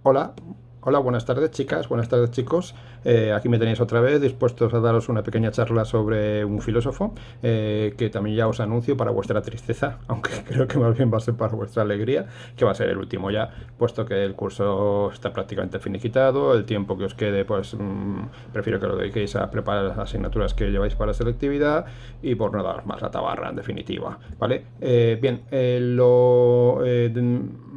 Hola, hola, buenas tardes chicas, buenas tardes chicos. Aquí me tenéis otra vez dispuestos a daros una pequeña charla sobre un filósofo que también ya os anuncio para vuestra tristeza, aunque creo que más bien va a ser para vuestra alegría, que va a ser el último ya, puesto que el curso está prácticamente finiquitado, el tiempo que os quede pues prefiero que lo dediquéis a preparar las asignaturas que lleváis para selectividad y por no daros más la tabarra en definitiva, ¿vale? Bien,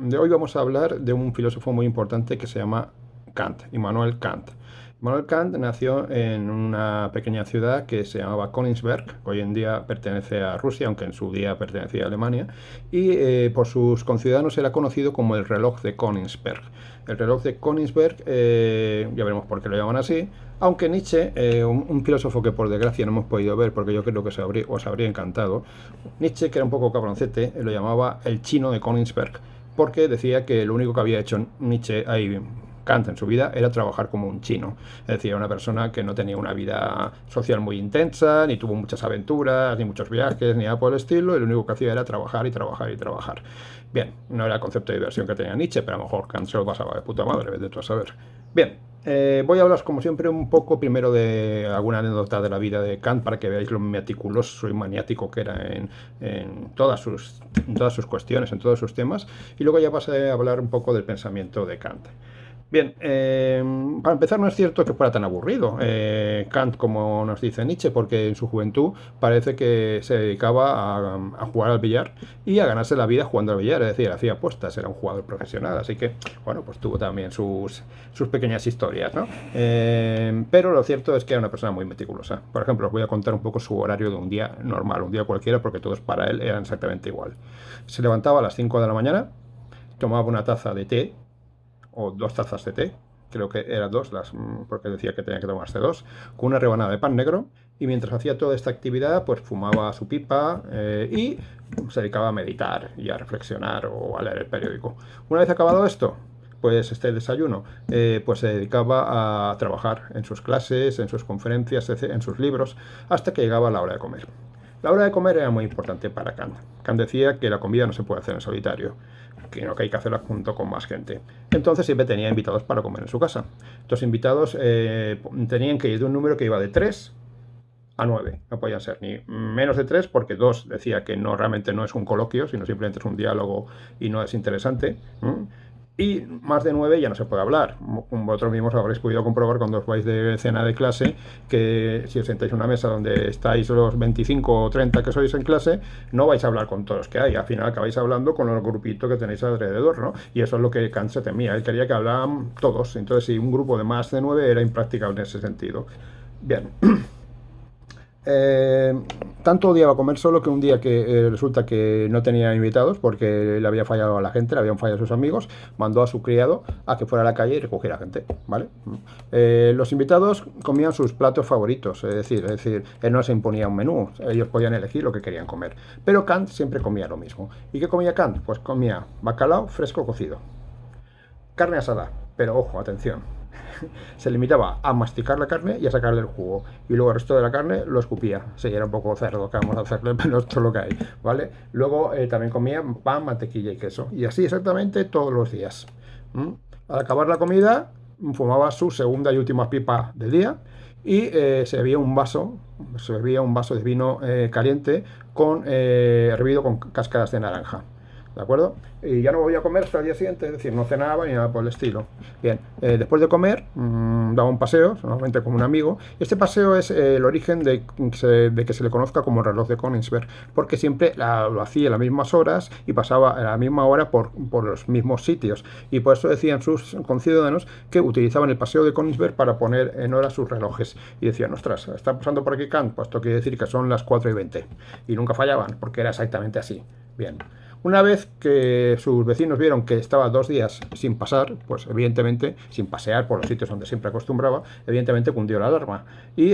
de hoy vamos a hablar de un filósofo muy importante que se llama Kant, Immanuel Kant. Immanuel Kant nació en una pequeña ciudad que se llamaba Königsberg, que hoy en día pertenece a Rusia, aunque en su día pertenecía a Alemania, y por sus conciudadanos era conocido como el reloj de Königsberg. El reloj de Königsberg, ya veremos por qué lo llaman así, aunque Nietzsche, un filósofo que por desgracia no hemos podido ver, porque yo creo que os habría encantado, Nietzsche, que era un poco cabroncete, lo llamaba el chino de Königsberg, porque decía que lo único que había hecho Nietzsche ahí, Kant en su vida, era trabajar como un chino. Es decir, una persona que no tenía una vida social muy intensa, ni tuvo muchas aventuras, ni muchos viajes, ni nada por el estilo, y lo único que hacía era trabajar y trabajar y trabajar. Bien, no era el concepto de diversión que tenía Nietzsche, pero a lo mejor Kant se lo pasaba de puta madre, vete tú a saber. Bien, voy a hablaros como siempre un poco primero de alguna anécdota de la vida de Kant para que veáis lo meticuloso y maniático que era en todas sus cuestiones, en todos sus temas, y luego ya pasé a hablar un poco del pensamiento de Kant. Bien, para empezar no es cierto que fuera tan aburrido Kant como nos dice Nietzsche, porque en su juventud parece que se dedicaba a jugar al billar y a ganarse la vida jugando al billar, es decir, hacía apuestas, era un jugador profesional, así que, bueno, pues tuvo también sus pequeñas historias, ¿no? Pero lo cierto es que era una persona muy meticulosa. Por ejemplo, os voy a contar un poco su horario de un día normal, un día cualquiera, porque todos para él eran exactamente igual. Se levantaba a las 5 de la mañana, tomaba una taza de té, o 2 tazas de té, creo que eran dos, porque decía que tenía que tomarse dos, con una rebanada de pan negro, y mientras hacía toda esta actividad, pues fumaba su pipa y se dedicaba a meditar y a reflexionar o a leer el periódico. Una vez acabado esto, pues este desayuno, pues se dedicaba a trabajar en sus clases, en sus conferencias, en sus libros, hasta que llegaba la hora de comer. La hora de comer era muy importante para Kant. Kant decía que la comida no se puede hacer en solitario, que hay que hacerla junto con más gente. Entonces siempre tenía invitados para comer en su casa. Estos invitados tenían que ir de un número que iba de 3 a 9. No podían ser ni menos de 3 porque 2 decía que no, realmente no es un coloquio, sino simplemente es un diálogo y no es interesante. Y más de 9 ya no se puede hablar. Vosotros mismos habréis podido comprobar cuando os vais de cena de clase que si os sentáis en una mesa donde estáis los 25 o 30 que sois en clase, no vais a hablar con todos los que hay. Al final acabáis hablando con el grupito que tenéis alrededor, ¿no? Y eso es lo que Kant se temía. Él quería que hablaran todos. Entonces, si un grupo de más de 9 era impracticable en ese sentido. Bien. Eh, Tanto odiaba comer solo que un día que resulta que no tenía invitados porque le había fallado a la gente, le habían fallado a sus amigos, mandó a su criado a que fuera a la calle y recogiera gente, ¿vale? Los invitados comían sus platos favoritos, es decir, él no se imponía un menú, ellos podían elegir lo que querían comer, pero Kant siempre comía lo mismo. ¿Y qué comía Kant? Pues comía bacalao fresco cocido, carne asada, pero ojo, atención, se limitaba a masticar la carne y a sacarle el jugo. Y luego el resto de la carne lo escupía. Sí, era un poco cerdo, que vamos a hacerle, pero esto es lo que hay, ¿vale? Luego también comía pan, mantequilla y queso. Y así exactamente todos los días. Al acabar la comida, fumaba su segunda y última pipa del día y se bebía un vaso de vino caliente hervido con cáscaras de naranja. ¿De acuerdo? Y ya no volvía a comer hasta el día siguiente, es decir, no cenaba ni nada por el estilo. Bien, después de comer, daba un paseo, normalmente con un amigo. Este paseo es el origen de que se le conozca como el reloj de Königsberg, porque siempre lo hacía a las mismas horas y pasaba a la misma hora por los mismos sitios. Y por eso decían sus conciudadanos que utilizaban el paseo de Königsberg para poner en hora sus relojes. Y decían, ostras, está pasando por aquí Kant, pues esto quiere decir que son las 4:20. Y nunca fallaban, porque era exactamente así. Bien. Una vez que sus vecinos vieron que estaba 2 días sin pasar, pues evidentemente, sin pasear por los sitios donde siempre acostumbraba, evidentemente cundió la alarma y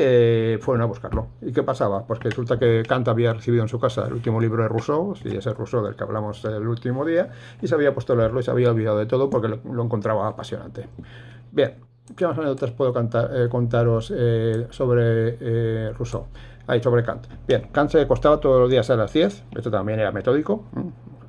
fueron a buscarlo. ¿Y qué pasaba? Pues que resulta que Kant había recibido en su casa el último libro de Rousseau, sí, ese Rousseau del que hablamos el último día, y se había puesto a leerlo y se había olvidado de todo porque lo encontraba apasionante. Bien, ¿qué más anécdotas puedo contaros sobre Rousseau? Ahí sobre Kant. Bien, Kant se acostaba todos los días a las 10, esto también era metódico,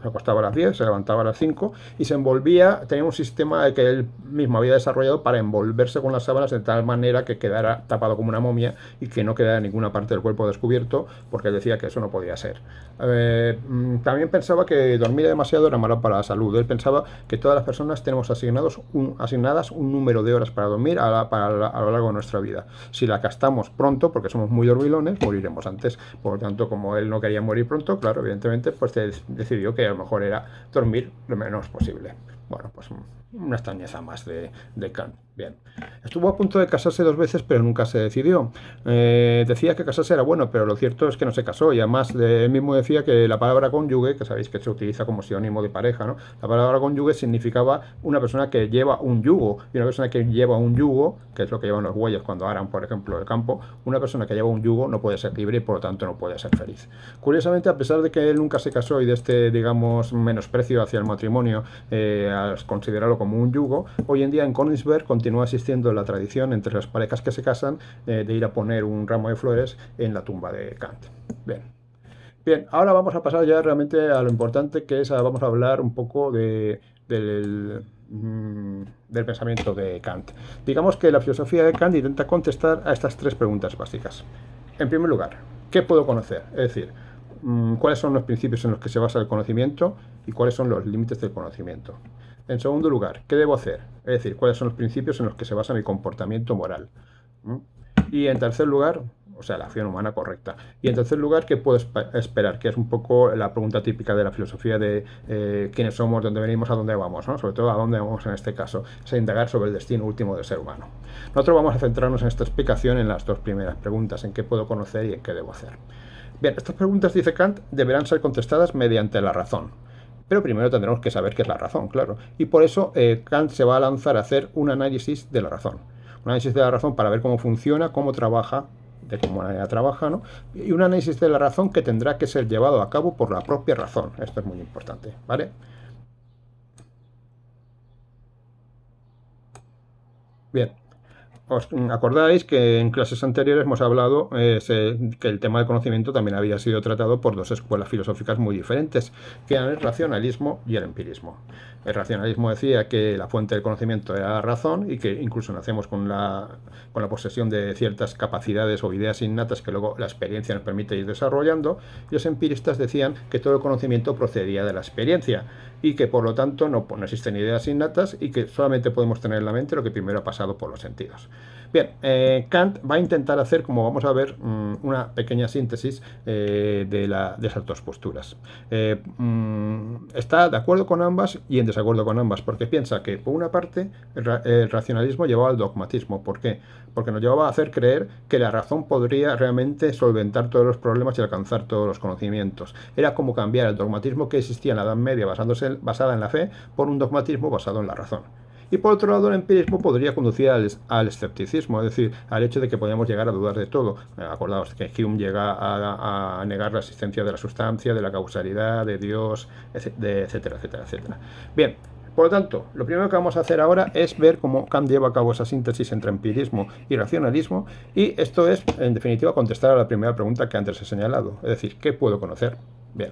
se acostaba a las 10, se levantaba a las 5 y se envolvía, tenía un sistema que él mismo había desarrollado para envolverse con las sábanas de tal manera que quedara tapado como una momia y que no quedara ninguna parte del cuerpo descubierto, porque él decía que eso no podía ser. También pensaba que dormir demasiado era malo para la salud. Él pensaba que todas las personas tenemos asignadas un número de horas para dormir a lo largo de nuestra vida. Si la gastamos pronto, porque somos muy dormilones, moriremos antes. Por lo tanto, como él no quería morir pronto, claro, evidentemente, pues decidió que a lo mejor era dormir lo menos posible. Bueno, pues una extrañeza más de Kant. Bien. Estuvo a punto de casarse 2 veces, pero nunca se decidió. Decía que casarse era bueno, pero lo cierto es que no se casó. Y además, él mismo decía que la palabra cónyuge, que sabéis que se utiliza como sinónimo de pareja, ¿no? La palabra cónyuge significaba una persona que lleva un yugo. Y una persona que lleva un yugo, que es lo que llevan los bueyes cuando aran, por ejemplo, el campo, una persona que lleva un yugo no puede ser libre y por lo tanto no puede ser feliz. Curiosamente, a pesar de que él nunca se casó y de este, digamos, menosprecio hacia el matrimonio, al considerarlo como un yugo, hoy en día en Königsberg continúa existiendo la tradición entre las parejas que se casan de ir a poner un ramo de flores en la tumba de Kant. Bien. Bien, ahora vamos a pasar ya realmente a lo importante, que es, vamos a hablar un poco del pensamiento de Kant. Digamos que la filosofía de Kant intenta contestar a estas 3 preguntas básicas. En primer lugar, ¿qué puedo conocer? Es decir, cuáles son los principios en los que se basa el conocimiento y cuáles son los límites del conocimiento. En segundo lugar, ¿qué debo hacer? Es decir, cuáles son los principios en los que se basa mi comportamiento moral. Y en tercer lugar, o sea, la acción humana correcta. Y en tercer lugar, ¿qué puedo esperar? Que es un poco la pregunta típica de la filosofía de quiénes somos, dónde venimos, a dónde vamos, ¿no? Sobre todo a dónde vamos en este caso, es indagar sobre el destino último del ser humano. Nosotros vamos a centrarnos en esta explicación en las 2 primeras preguntas, en qué puedo conocer y en qué debo hacer. Bien, estas preguntas, dice Kant, deberán ser contestadas mediante la razón. Pero primero tendremos que saber qué es la razón, claro. Y por eso Kant se va a lanzar a hacer un análisis de la razón. Un análisis de la razón para ver cómo funciona, cómo trabaja, de qué manera trabaja, ¿no? Y un análisis de la razón que tendrá que ser llevado a cabo por la propia razón. Esto es muy importante, ¿vale? Bien. ¿Os acordáis que en clases anteriores hemos hablado que el tema del conocimiento también había sido tratado por 2 escuelas filosóficas muy diferentes, que eran el racionalismo y el empirismo? El racionalismo decía que la fuente del conocimiento era la razón y que incluso nacemos con la posesión de ciertas capacidades o ideas innatas que luego la experiencia nos permite ir desarrollando, y los empiristas decían que todo el conocimiento procedía de la experiencia y que por lo tanto no existen ideas innatas y que solamente podemos tener en la mente lo que primero ha pasado por los sentidos. Bien, Kant va a intentar hacer, como vamos a ver, una pequeña síntesis de esas 2 posturas. Está de acuerdo con ambas y en desacuerdo con ambas, porque piensa que, por una parte, el racionalismo llevaba al dogmatismo. ¿Por qué? Porque nos llevaba a hacer creer que la razón podría realmente solventar todos los problemas y alcanzar todos los conocimientos. Era como cambiar el dogmatismo que existía en la Edad Media basada en la fe por un dogmatismo basado en la razón. Y por otro lado, el empirismo podría conducir al escepticismo, es decir, al hecho de que podemos llegar a dudar de todo. Acordaos que Hume llega a negar la existencia de la sustancia, de la causalidad, de Dios, etcétera, etcétera, etcétera. Bien, por lo tanto, lo primero que vamos a hacer ahora es ver cómo Kant lleva a cabo esa síntesis entre empirismo y racionalismo, y esto es, en definitiva, contestar a la primera pregunta que antes he señalado, es decir, ¿qué puedo conocer? Bien.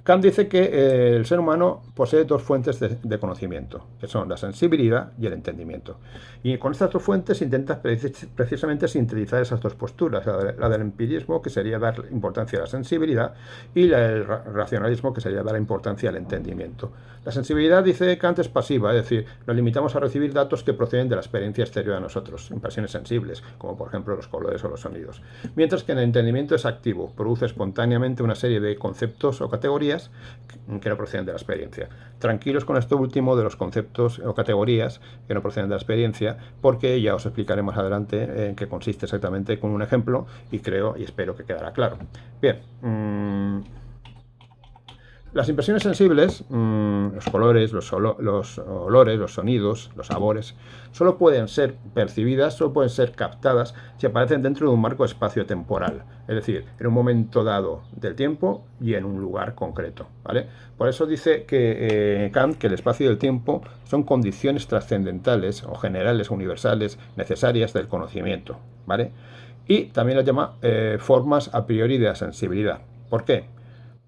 Kant dice que el ser humano posee 2 fuentes de conocimiento, que son la sensibilidad y el entendimiento. Y con estas 2 fuentes intenta precisamente sintetizar esas 2 posturas, la del empirismo, que sería dar importancia a la sensibilidad, y la del racionalismo, que sería dar importancia al entendimiento. La sensibilidad, dice Kant, es pasiva, es decir, nos limitamos a recibir datos que proceden de la experiencia exterior a nosotros, impresiones sensibles, como por ejemplo los colores o los sonidos. Mientras que el entendimiento es activo, produce espontáneamente una serie de conceptos o categorías que no proceden de la experiencia. Tranquilos con esto último de los conceptos o categorías que no proceden de la experiencia, porque ya os explicaré más adelante en qué consiste exactamente con un ejemplo, y creo y espero que quedará claro. Bien, las impresiones sensibles, los colores, los olores, los sonidos, los sabores, solo pueden ser percibidas, solo pueden ser captadas si aparecen dentro de un marco espacio-temporal, es decir, en un momento dado del tiempo y en un lugar concreto, ¿vale? Por eso dice que Kant que el espacio y el tiempo son condiciones trascendentales o generales o universales necesarias del conocimiento, ¿vale? Y también las llama formas a priori de la sensibilidad. ¿Por qué?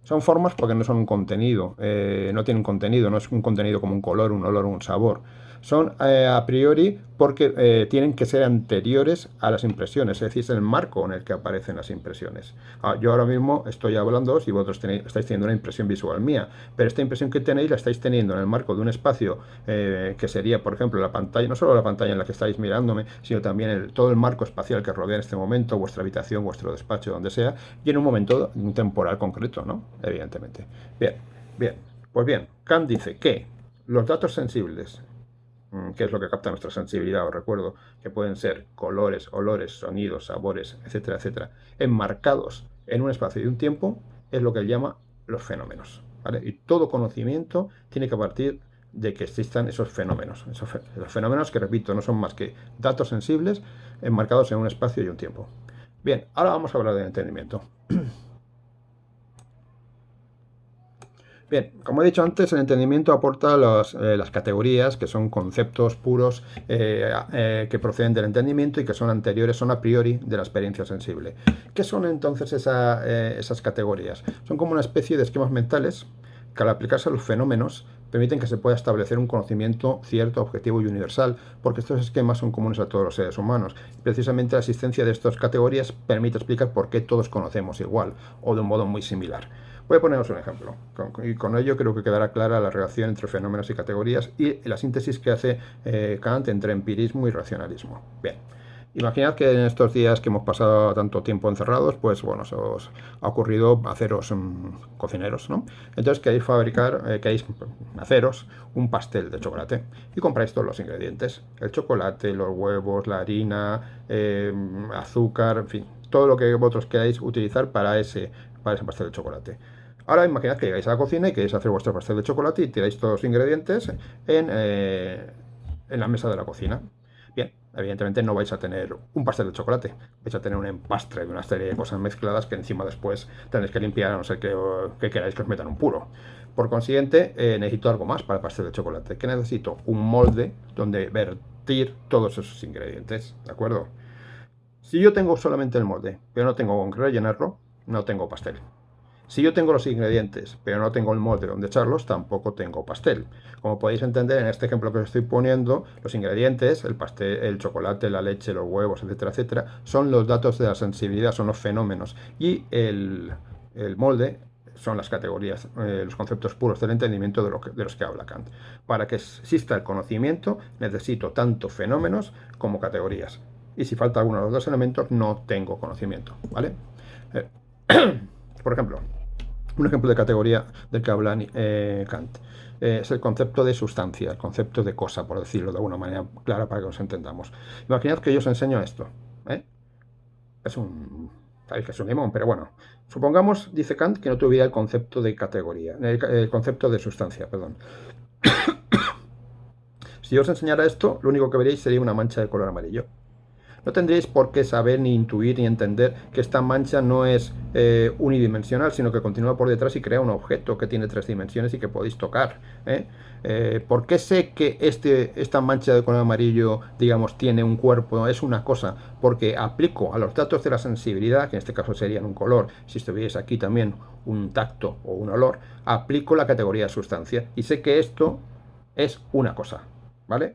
Son formas porque no son un contenido, no tienen contenido, no es un contenido como un color, un olor, un sabor. Son a priori porque tienen que ser anteriores a las impresiones, es decir, es el marco en el que aparecen las impresiones. Yo ahora mismo estoy hablando y vosotros estáis teniendo una impresión visual mía, pero esta impresión que tenéis la estáis teniendo en el marco de un espacio que sería, por ejemplo, la pantalla, no solo la pantalla en la que estáis mirándome, sino también todo el marco espacial que rodea en este momento, vuestra habitación, vuestro despacho, donde sea, y en un momento temporal concreto, ¿no? Evidentemente. Bien, bien. Pues bien, Kant dice que los datos sensibles, que es lo que capta nuestra sensibilidad, os recuerdo, que pueden ser colores, olores, sonidos, sabores, etcétera, etcétera, enmarcados en un espacio y un tiempo, es lo que él llama los fenómenos. ¿Vale? Y todo conocimiento tiene que partir de que existan esos fenómenos. Los fenómenos que, repito, no son más que datos sensibles enmarcados en un espacio y un tiempo. Bien, ahora vamos a hablar del entendimiento. Bien, como he dicho antes, el entendimiento aporta las categorías, que son conceptos puros que proceden del entendimiento y que son anteriores, son a priori de la experiencia sensible. ¿Qué son entonces esas categorías? Son como una especie de esquemas mentales que al aplicarse a los fenómenos permiten que se pueda establecer un conocimiento cierto, objetivo y universal, porque estos esquemas son comunes a todos los seres humanos. Precisamente la existencia de estas categorías permite explicar por qué todos conocemos igual o de un modo muy similar. Voy a poneros un ejemplo, y con ello creo que quedará clara la relación entre fenómenos y categorías y la síntesis que hace Kant entre empirismo y racionalismo. Bien, imaginad que en estos días que hemos pasado tanto tiempo encerrados, pues bueno, se os ha ocurrido haceros cocineros, ¿no? Entonces queréis queréis haceros un pastel de chocolate y compráis todos los ingredientes, el chocolate, los huevos, la harina, azúcar, en fin, todo lo que vosotros queráis utilizar para ese pastel de chocolate. Ahora imaginad que llegáis a la cocina y queréis hacer vuestro pastel de chocolate y tiráis todos los ingredientes en la mesa de la cocina. Bien, evidentemente no vais a tener un pastel de chocolate, vais a tener un empastre de una serie de cosas mezcladas que encima después tenéis que limpiar, a no ser que queráis que os metan un puro. Por consiguiente, necesito algo más para el pastel de chocolate. ¿Qué necesito? Un molde donde vertir todos esos ingredientes, ¿de acuerdo? Si yo tengo solamente el molde, pero no tengo con qué rellenarlo, no tengo pastel. Si yo tengo los ingredientes, pero no tengo el molde donde echarlos, tampoco tengo pastel. Como podéis entender en este ejemplo que os estoy poniendo, los ingredientes, el pastel, el chocolate, la leche, los huevos, etcétera, etcétera, son los datos de la sensibilidad, son los fenómenos. Y el molde son las categorías, los conceptos puros del entendimiento de los que habla Kant. Para que exista el conocimiento, necesito tanto fenómenos como categorías. Y si falta alguno de los dos elementos, no tengo conocimiento, ¿vale? Por ejemplo, un ejemplo de categoría del que habla Kant es el concepto de sustancia, el concepto de cosa, por decirlo de alguna manera clara para que nos entendamos. Imaginad que yo os enseño esto. ¿eh? Sabéis que es un limón, pero bueno. Supongamos, dice Kant, que no tuviera el concepto de categoría, el concepto de sustancia, perdón. Si yo os enseñara esto, lo único que veréis sería una mancha de color amarillo. No tendréis por qué saber, ni intuir, ni entender que esta mancha no es unidimensional, sino que continúa por detrás y crea un objeto que tiene 3 dimensiones y que podéis tocar. ¿Por qué sé que esta mancha de color amarillo, digamos, tiene un cuerpo? Es una cosa, porque aplico a los datos de la sensibilidad, que en este caso serían un color, si estuvierais aquí también un tacto o un olor, aplico la categoría de sustancia y sé que esto es una cosa, ¿vale?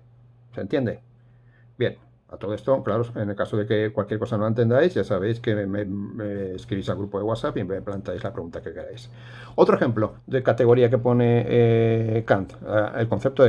¿Se entiende? Bien, a todo esto, claro, en el caso de que cualquier cosa no la entendáis, ya sabéis que me escribís al grupo de WhatsApp y me planteáis la pregunta que queráis. Otro ejemplo de categoría que pone Kant, el concepto de